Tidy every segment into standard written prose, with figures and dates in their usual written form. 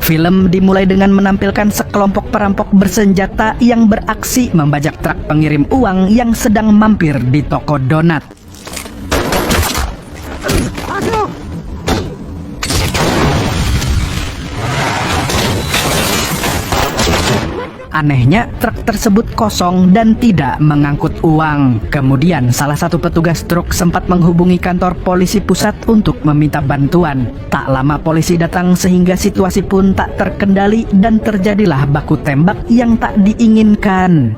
Film dimulai dengan menampilkan sekelompok perampok bersenjata yang beraksi membajak truk pengirim uang yang sedang mampir di toko donat. Anehnya, truk tersebut kosong dan tidak mengangkut uang. Kemudian, salah satu petugas truk sempat menghubungi kantor polisi pusat untuk meminta bantuan. Tak lama polisi datang sehingga situasi pun tak terkendali dan terjadilah baku tembak yang tak diinginkan.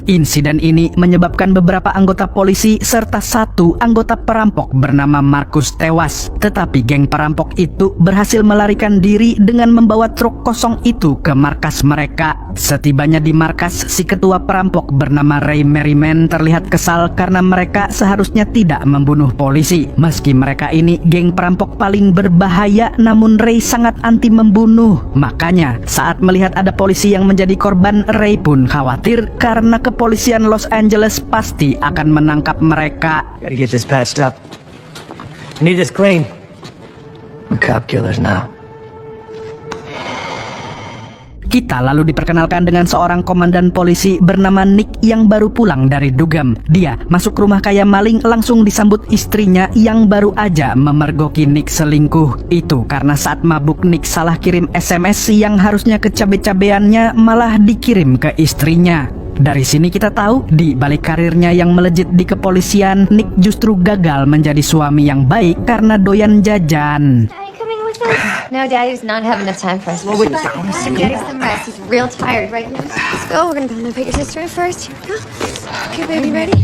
Insiden ini menyebabkan beberapa anggota polisi serta satu anggota perampok bernama Markus tewas. Tetapi geng perampok itu berhasil melarikan diri dengan membawa truk kosong itu ke markas mereka. Setibanya di markas, si ketua perampok bernama Ray Merriman terlihat kesal karena mereka seharusnya tidak membunuh polisi. Meski mereka ini geng perampok paling berbahaya, namun Ray sangat anti membunuh. Makanya saat melihat ada polisi yang menjadi korban, Ray pun khawatir karena kepolisian Los Angeles pasti akan menangkap mereka. Gotta get this patched up. I need this clean. We're cop killers now. Kita lalu diperkenalkan dengan seorang komandan polisi bernama Nick yang baru pulang dari dugem. Dia masuk rumah kaya maling langsung disambut istrinya yang baru aja memergoki Nick selingkuh. Itu karena saat mabuk Nick salah kirim SMS yang harusnya ke cabe-cabeannya malah dikirim ke istrinya. Dari sini kita tahu, di balik karirnya yang melejit di kepolisian, Nick justru gagal menjadi suami yang baik karena doyan jajan. No, Daddy does not have enough time for us. Well, Daddy's some rest. He's real tired, right? Let's go. We're gonna go and put your sister in first. Here we go. Okay, baby, ready?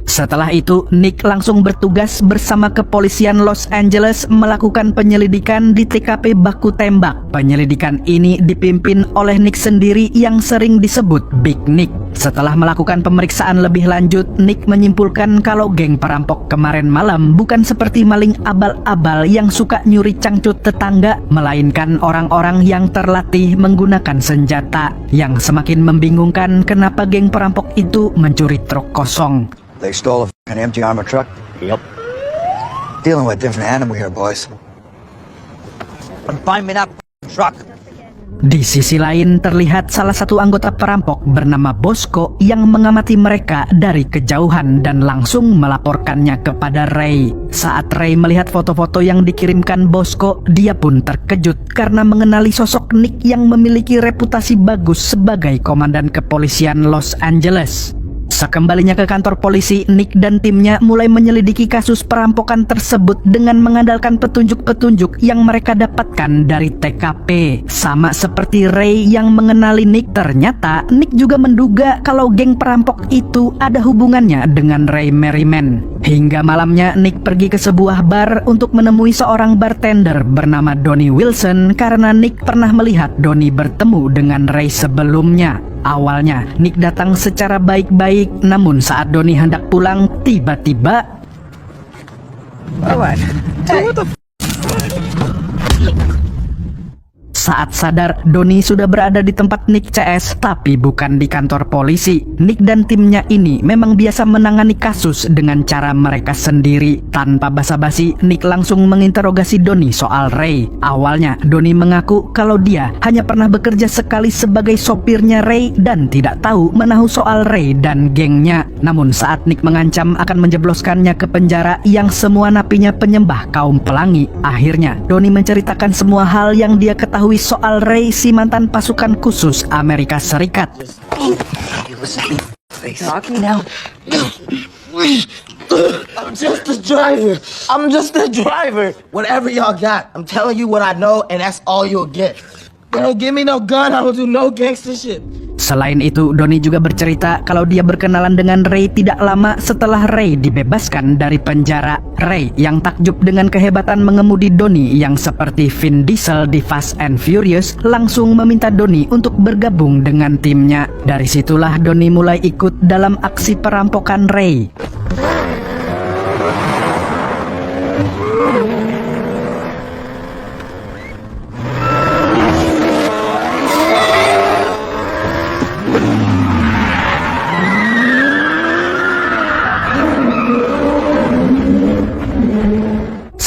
Setelah itu, Nick langsung bertugas bersama kepolisian Los Angeles melakukan penyelidikan di TKP baku tembak. Penyelidikan ini dipimpin oleh Nick sendiri yang sering disebut Big Nick. Setelah melakukan pemeriksaan lebih lanjut, Nick menyimpulkan kalau geng perampok kemarin malam bukan seperti maling abal-abal yang suka nyuri cangcut tetangga, melainkan orang-orang yang terlatih menggunakan senjata. Yang semakin membingungkan, kenapa geng perampok itu mencuri truk kosong. They stole an empty armored truck? Yep. Dealing with a different animal here, boys. Find me that truck. Di sisi lain terlihat salah satu anggota perampok bernama Bosco yang mengamati mereka dari kejauhan dan langsung melaporkannya kepada Ray. Saat Ray melihat foto-foto yang dikirimkan Bosco, dia pun terkejut karena mengenali sosok Nick yang memiliki reputasi bagus sebagai komandan kepolisian Los Angeles. Sekembalinya ke kantor polisi, Nick dan timnya mulai menyelidiki kasus perampokan tersebut dengan mengandalkan petunjuk-petunjuk yang mereka dapatkan dari TKP. Sama seperti Ray yang mengenali Nick, ternyata Nick juga menduga kalau geng perampok itu ada hubungannya dengan Ray Merriman. Hingga malamnya, Nick pergi ke sebuah bar untuk menemui seorang bartender bernama Donnie Wilson karena Nick pernah melihat Donnie bertemu dengan Ray sebelumnya. Awalnya, Nick datang secara baik-baik, namun saat Donnie hendak pulang, tiba-tiba... Saat sadar, Donnie sudah berada di tempat Nick CS, tapi bukan di kantor polisi. Nick dan timnya ini memang biasa menangani kasus dengan cara mereka sendiri. Tanpa basa-basi, Nick langsung menginterogasi Donnie soal Ray. Awalnya, Donnie mengaku kalau dia hanya pernah bekerja sekali sebagai sopirnya Ray dan tidak tahu menahu soal Ray dan gengnya. Namun saat Nick mengancam akan menjebloskannya ke penjara yang semua napinya penyembah kaum pelangi, akhirnya Donnie menceritakan semua hal yang dia ketahui soal Ray, si mantan pasukan khusus Amerika Serikat. I'm just a driver. I'm just a driver. Whatever y'all got, I'm telling you what I know, and that's all you'll get. They don't give me no gun, I don't do no gangster shit. Selain itu, Donnie juga bercerita kalau dia berkenalan dengan Ray tidak lama setelah Ray dibebaskan dari penjara. Ray yang takjub dengan kehebatan mengemudi Donnie yang seperti Vin Diesel di Fast and Furious langsung meminta Donnie untuk bergabung dengan timnya. Dari situlah Donnie mulai ikut dalam aksi perampokan Ray.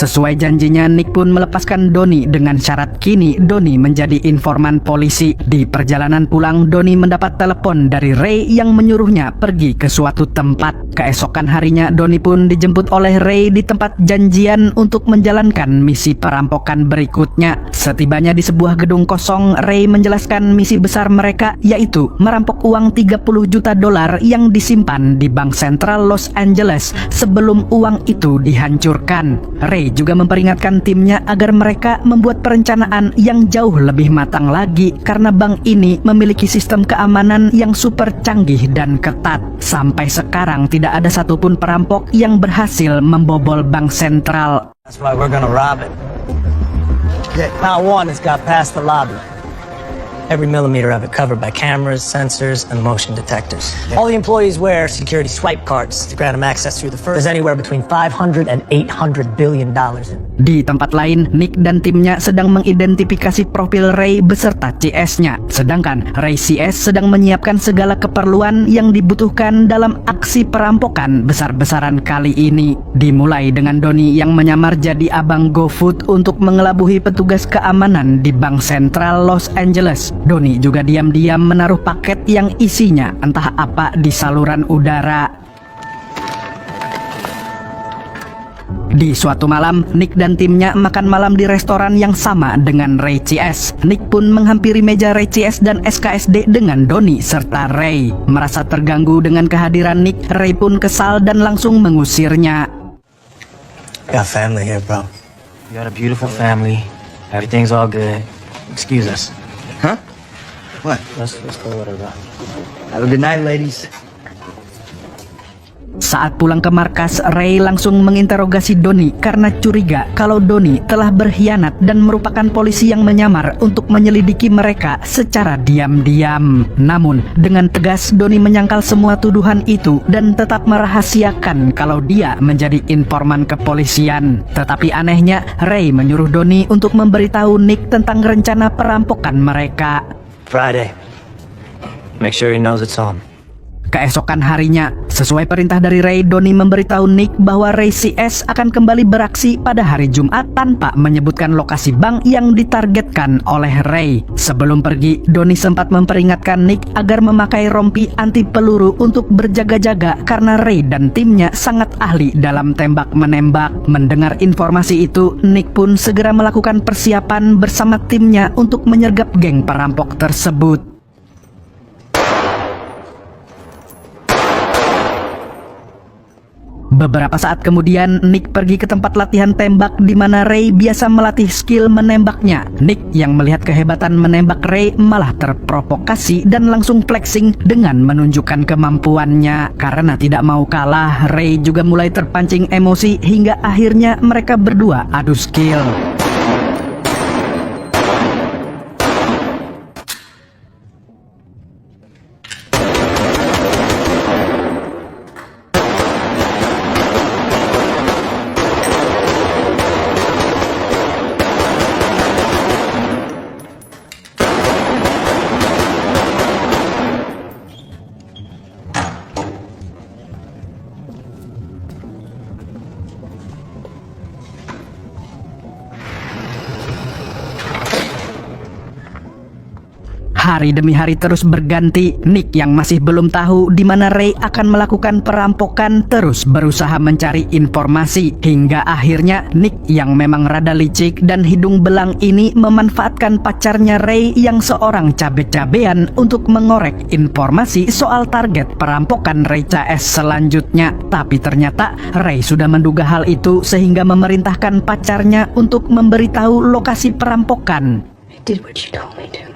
Sesuai janjinya, Nick pun melepaskan Donnie dengan syarat kini Donnie menjadi informan polisi. Di perjalanan pulang, Donnie mendapat telepon dari Ray yang menyuruhnya pergi ke suatu tempat. Keesokan harinya, Donnie pun dijemput oleh Ray di tempat janjian untuk menjalankan misi perampokan berikutnya. Setibanya di sebuah gedung kosong, Ray menjelaskan misi besar mereka, yaitu merampok uang 30 juta dolar yang disimpan di Bank Sentral Los Angeles sebelum uang itu dihancurkan. Ray juga memperingatkan timnya agar mereka membuat perencanaan yang jauh lebih matang lagi karena bank ini memiliki sistem keamanan yang super canggih dan ketat. Sampai sekarang tidak ada satupun perampok yang berhasil membobol bank sentral. That's why we're gonna rob it. Not one has got past the lobby. Every millimeter of it covered by cameras, sensors, and motion detectors. All the employees wear security swipe cards to grant them access through the first. There's anywhere between 500 and 800 billion dollars. Di tempat lain, Nick dan timnya sedang mengidentifikasi profil Ray beserta CS-nya. Sedangkan Ray CS sedang menyiapkan segala keperluan yang dibutuhkan dalam aksi perampokan besar-besaran kali ini. Dimulai dengan Donnie yang menyamar jadi abang GoFood untuk mengelabuhi petugas keamanan di Bank Sentral Los Angeles. Donnie juga diam-diam menaruh paket yang isinya entah apa di saluran udara. Di suatu malam, Nick dan timnya makan malam di restoran yang sama dengan Ray CS. Nick pun menghampiri meja Ray CS dan SKSD dengan Donnie serta Ray. Merasa terganggu dengan kehadiran Nick, Ray pun kesal dan langsung mengusirnya. Got family here, bro. You got a beautiful family. Everything's all good. Excuse us. Huh? What? Let's go let her go. Have a good night, ladies. Saat pulang ke markas, Ray langsung menginterogasi Donnie karena curiga kalau Donnie telah berkhianat dan merupakan polisi yang menyamar untuk menyelidiki mereka secara diam-diam. Namun, dengan tegas Donnie menyangkal semua tuduhan itu dan tetap merahasiakan kalau dia menjadi informan kepolisian. Tetapi anehnya, Ray menyuruh Donnie untuk memberitahu Nick tentang rencana perampokan mereka. Friday. Make sure he knows it's on. Keesokan harinya, sesuai perintah dari Ray, Donnie memberitahu Nick bahwa Ray CS akan kembali beraksi pada hari Jumat tanpa menyebutkan lokasi bank yang ditargetkan oleh Ray. Sebelum pergi, Donnie sempat memperingatkan Nick agar memakai rompi anti peluru untuk berjaga-jaga karena Ray dan timnya sangat ahli dalam tembak-menembak. Mendengar informasi itu, Nick pun segera melakukan persiapan bersama timnya untuk menyergap geng perampok tersebut. Beberapa saat kemudian, Nick pergi ke tempat latihan tembak di mana Ray biasa melatih skill menembaknya. Nick yang melihat kehebatan menembak Ray malah terprovokasi dan langsung flexing dengan menunjukkan kemampuannya. Karena tidak mau kalah, Ray juga mulai terpancing emosi hingga akhirnya mereka berdua adu skill. Hari demi hari terus berganti. Nick yang masih belum tahu di mana Ray akan melakukan perampokan terus berusaha mencari informasi. Hingga akhirnya Nick yang memang rada licik dan hidung belang ini memanfaatkan pacarnya Ray yang seorang cabe-cabean untuk mengorek informasi soal target perampokan Ray CS selanjutnya. Tapi ternyata Ray sudah menduga hal itu sehingga memerintahkan pacarnya untuk memberitahu lokasi perampokan. I did what you told me to.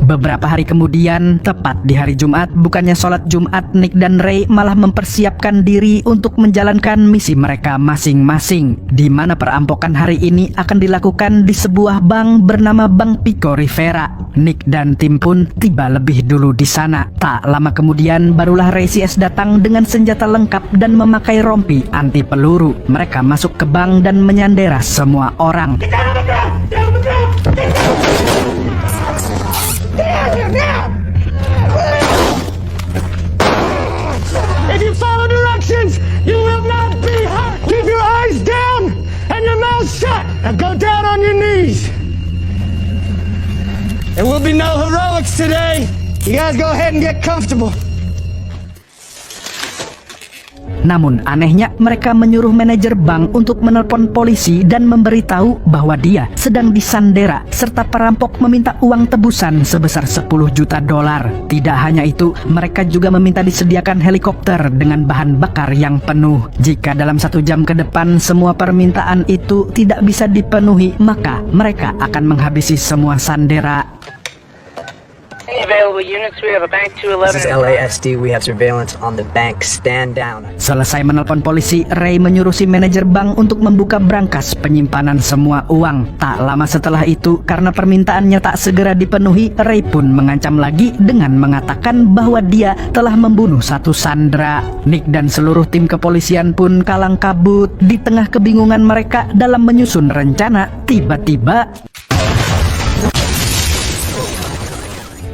Beberapa hari kemudian, tepat di hari Jumat, bukannya sholat Jumat, Nick dan Ray malah mempersiapkan diri untuk menjalankan misi mereka masing-masing, di mana perampokan hari ini akan dilakukan di sebuah bank bernama Bank Pico Rivera. Nick dan tim pun tiba lebih dulu di sana. Tak lama kemudian, barulah Ray CS datang dengan senjata lengkap dan memakai rompi anti peluru. Mereka masuk ke bank dan menyandera semua orang. If you follow directions, you will not be hurt. Keep your eyes down and your mouth shut. Now go down on your knees. There will be no heroics today. You guys go ahead and get comfortable. Namun anehnya mereka menyuruh manajer bank untuk menelpon polisi dan memberitahu bahwa dia sedang disandera serta perampok meminta uang tebusan sebesar 10 juta dolar. Tidak hanya itu, mereka juga meminta disediakan helikopter dengan bahan bakar yang penuh. Jika dalam 1 jam ke depan semua permintaan itu tidak bisa dipenuhi, maka mereka akan menghabisi semua sandera. Available units, we have a bank 211. This is LASD. We have surveillance on the bank. Stand down. Selesai menelpon polisi, Ray menyuruh si manajer bank untuk membuka brankas penyimpanan semua uang. Tak lama setelah itu, karena permintaannya tak segera dipenuhi, Ray pun mengancam lagi dengan mengatakan bahwa dia telah membunuh 1 sandera. Nick dan seluruh tim kepolisian pun kalang kabut. Di tengah kebingungan mereka dalam menyusun rencana, tiba-tiba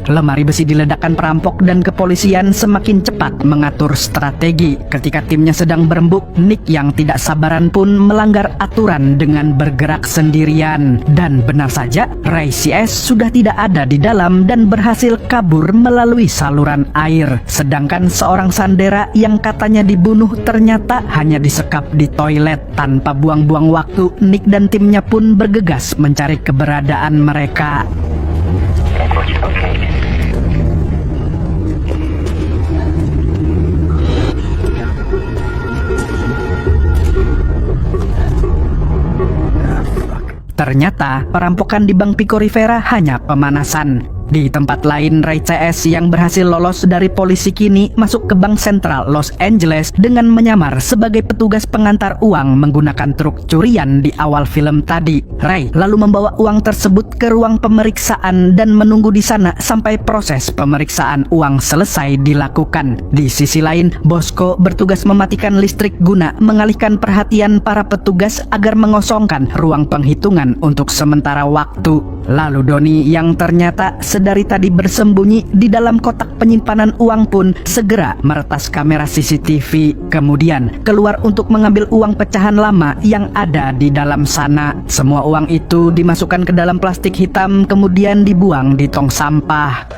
lemari besi diledakkan perampok dan kepolisian semakin cepat mengatur strategi. Ketika timnya sedang berembuk, Nick yang tidak sabaran pun melanggar aturan dengan bergerak sendirian. Dan benar saja, Ray CS sudah tidak ada di dalam dan berhasil kabur melalui saluran air. Sedangkan seorang sandera yang katanya dibunuh ternyata hanya disekap di toilet. Tanpa buang-buang waktu, Nick dan timnya pun bergegas mencari keberadaan mereka. Ternyata perampokan di Bank Pico Rivera hanya pemanasan. Di tempat lain, Ray CS yang berhasil lolos dari polisi kini masuk ke Bank Sentral Los Angeles dengan menyamar sebagai petugas pengantar uang menggunakan truk curian di awal film tadi. Ray lalu membawa uang tersebut ke ruang pemeriksaan dan menunggu di sana sampai proses pemeriksaan uang selesai dilakukan. Di sisi lain, Bosco bertugas mematikan listrik guna mengalihkan perhatian para petugas agar mengosongkan ruang penghitungan untuk sementara waktu. Lalu Donnie yang ternyata sedari tadi bersembunyi di dalam kotak penyimpanan uang pun segera meretas kamera CCTV. Kemudian keluar untuk mengambil uang pecahan lama yang ada di dalam sana. Semua uang itu dimasukkan ke dalam plastik hitam kemudian dibuang di tong sampah.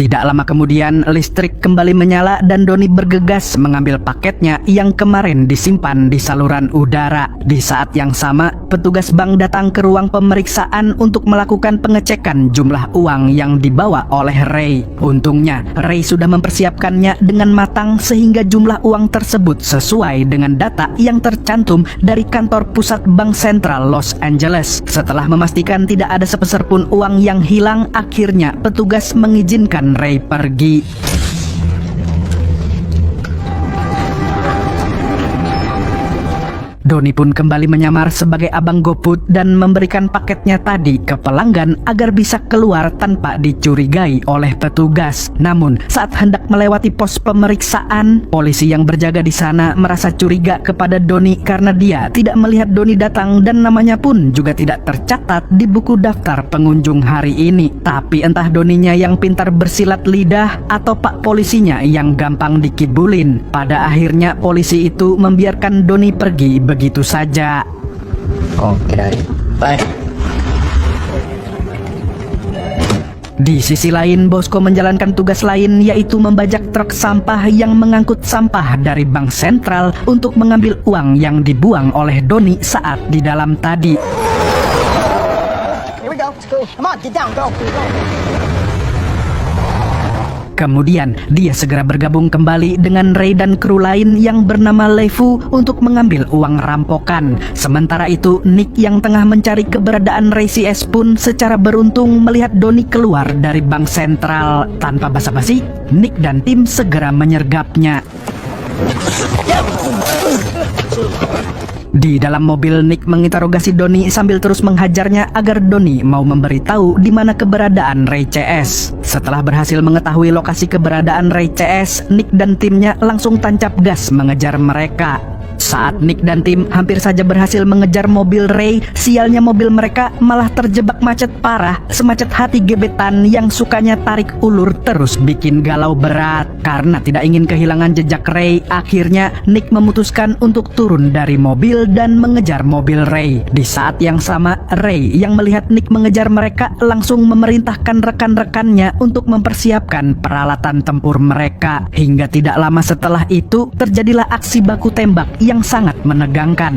Tidak lama kemudian, listrik kembali menyala dan Donnie bergegas mengambil paketnya yang kemarin disimpan di saluran udara. Di saat yang sama, petugas bank datang ke ruang pemeriksaan untuk melakukan pengecekan jumlah uang yang dibawa oleh Ray. Untungnya, Ray sudah mempersiapkannya dengan matang sehingga jumlah uang tersebut sesuai dengan data yang tercantum dari kantor pusat Bank Sentral Los Angeles. Setelah memastikan tidak ada sepeser pun uang yang hilang, akhirnya petugas mengizinkan Ray pergi. Donnie pun kembali menyamar sebagai abang GoFood dan memberikan paketnya tadi ke pelanggan agar bisa keluar tanpa dicurigai oleh petugas. Namun, saat hendak melewati pos pemeriksaan, polisi yang berjaga di sana merasa curiga kepada Donnie karena dia tidak melihat Donnie datang dan namanya pun juga tidak tercatat di buku daftar pengunjung hari ini. Tapi entah Donnie-nya yang pintar bersilat lidah atau pak polisinya yang gampang dikibulin. Pada akhirnya polisi itu membiarkan Donnie pergi begitu saja. Okay. Bye. Di sisi lain, Bosco menjalankan tugas lain, yaitu membajak truk sampah yang mengangkut sampah dari Bank Sentral untuk mengambil uang yang dibuang oleh Donnie saat di dalam tadi. we go. It's cool. Come on, get down. Go. Kemudian, dia segera bergabung kembali dengan Ray dan kru lain yang bernama Leifu untuk mengambil uang rampokan. Sementara itu, Nick yang tengah mencari keberadaan Ray CS pun secara beruntung melihat Donnie keluar dari bank sentral. Tanpa basa-basi, Nick dan tim segera menyergapnya. Di dalam mobil, Nick menginterogasi Donnie sambil terus menghajarnya agar Donnie mau memberitahu di mana keberadaan Ray CS. Setelah berhasil mengetahui lokasi keberadaan Ray CS, Nick dan timnya langsung tancap gas mengejar mereka. Saat Nick dan tim hampir saja berhasil mengejar mobil Ray, sialnya mobil mereka malah terjebak macet parah, semacet hati gebetan yang sukanya tarik ulur terus bikin galau berat. Karena tidak ingin kehilangan jejak Ray, akhirnya Nick memutuskan untuk turun dari mobil dan mengejar mobil Ray. Di saat yang sama, Ray yang melihat Nick mengejar mereka langsung memerintahkan rekan-rekannya untuk mempersiapkan peralatan tempur mereka. Hingga tidak lama setelah itu, terjadilah aksi baku tembak yang sangat menegangkan.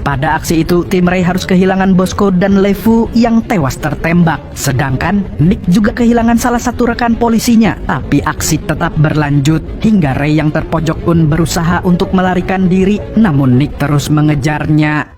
Pada aksi itu, tim Ray harus kehilangan Bosco dan Leifu yang tewas tertembak. Sedangkan Nick juga kehilangan salah satu rekan polisinya. Tapi aksi tetap berlanjut hingga Ray yang terpojok pun berusaha untuk melarikan diri, namun Nick terus mengejarnya.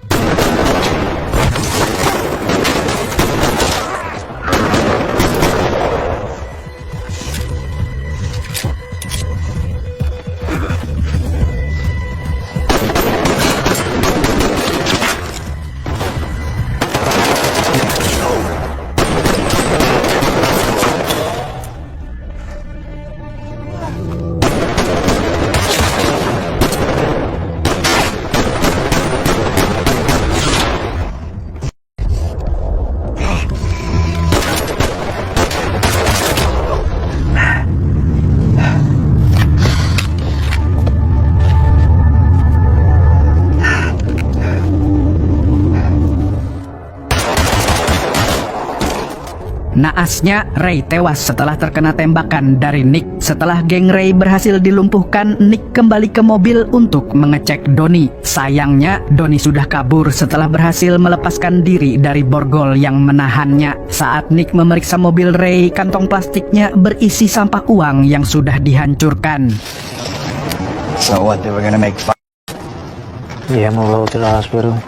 Naasnya, Ray tewas setelah terkena tembakan dari Nick. Setelah geng Ray berhasil dilumpuhkan, Nick kembali ke mobil untuk mengecek Donnie. Sayangnya, Donnie sudah kabur setelah berhasil melepaskan diri dari borgol yang menahannya. Saat Nick memeriksa mobil Ray, kantong plastiknya berisi sampah uang yang sudah dihancurkan. So what, they were gonna make fun? Yeah, I'm gonna roll to the hospital.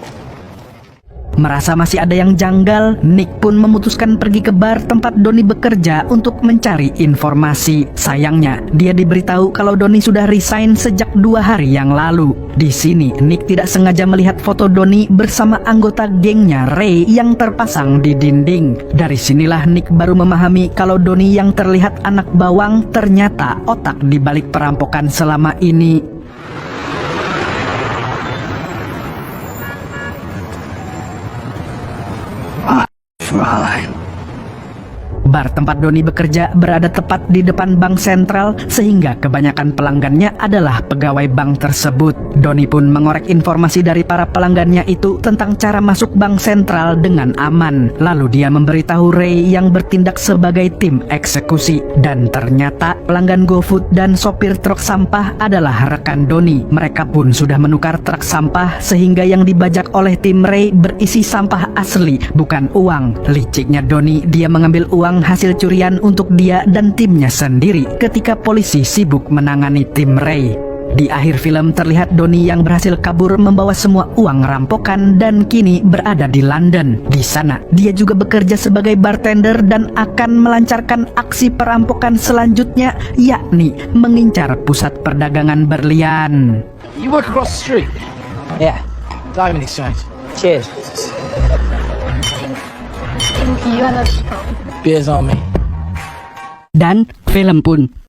Merasa masih ada yang janggal, Nick pun memutuskan pergi ke bar tempat Donnie bekerja untuk mencari informasi. Sayangnya, dia diberitahu kalau Donnie sudah resign sejak 2 hari yang lalu. Di sini, Nick tidak sengaja melihat foto Donnie bersama anggota gengnya Ray yang terpasang di dinding. Dari sinilah Nick baru memahami kalau Donnie yang terlihat anak bawang ternyata otak di balik perampokan selama ini. Bar tempat Donnie bekerja berada tepat di depan bank sentral, sehingga kebanyakan pelanggannya adalah pegawai bank tersebut. Donnie pun mengorek informasi dari para pelanggannya itu tentang cara masuk bank sentral dengan aman. Lalu dia memberitahu Ray yang bertindak sebagai tim eksekusi. Dan ternyata pelanggan GoFood dan sopir truk sampah adalah rekan Donnie. Mereka pun sudah menukar truk sampah sehingga yang dibajak oleh tim Ray berisi sampah asli, bukan uang. Liciknya Donnie, dia mengambil uang hasil curian untuk dia dan timnya sendiri ketika polisi sibuk menangani tim Ray. Di akhir film terlihat Donnie yang berhasil kabur membawa semua uang rampokan dan kini berada di London. Di sana, dia juga bekerja sebagai bartender dan akan melancarkan aksi perampokan selanjutnya, yakni mengincar pusat perdagangan berlian. You work across the street. Yeah. Diamond exchange. Cheers. Beers on me. Dan film pun